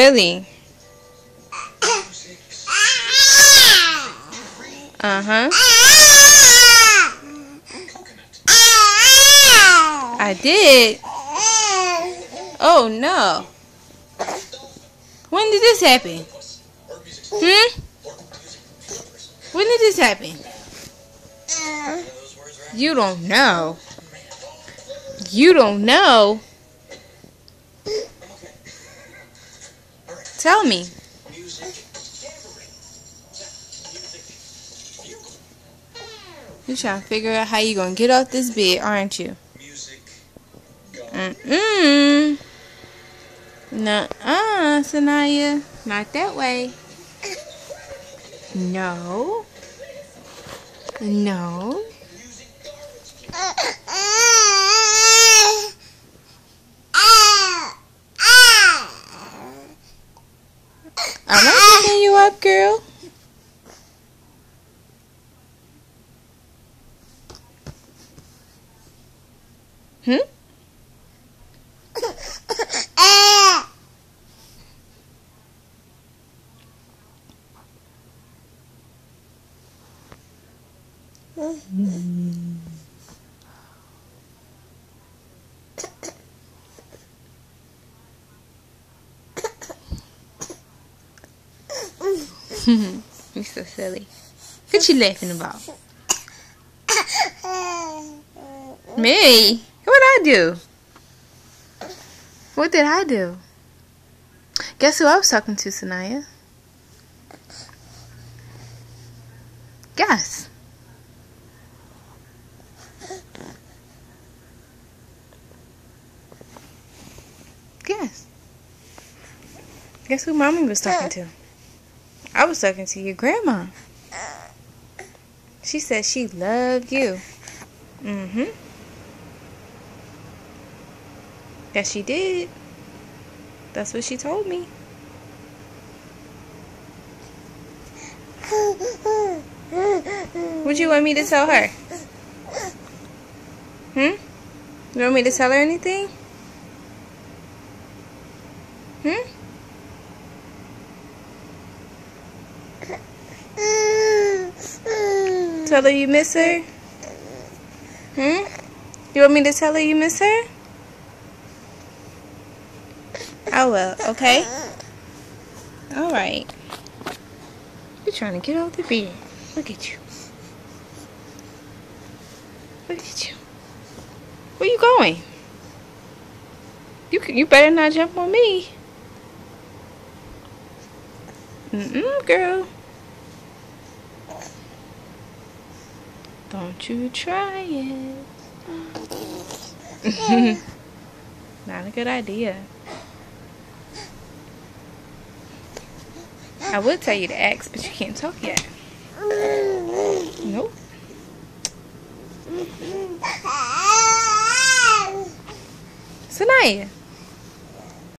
Really? Uh-huh. I did. Oh no. When did this happen? When did this happen? You don't know. You don't know. Tell me. You trying to figure out how you gonna get off this bed, aren't you? Nuh-uh, Sanaya. Not that way. No. No. I'm not picking you up, girl. You're so silly. What you laughing about? Me? What'd I do? What did I do? Guess who I was talking to, Sanaya? Guess. Guess. Guess who Mommy was talking to? I was talking to your grandma. She said she loved you. Yes, she did. That's what she told me. What you want me to tell her? You want me to tell her anything? Tell her you miss her? You want me to tell her you miss her? I will, okay? Alright. You're trying to get off the bed. Look at you. Look at you. Where you going? You better not jump on me. Girl. Don't you try it. Not a good idea. I would tell you to ask, but you can't talk yet. Nope. Sanaya.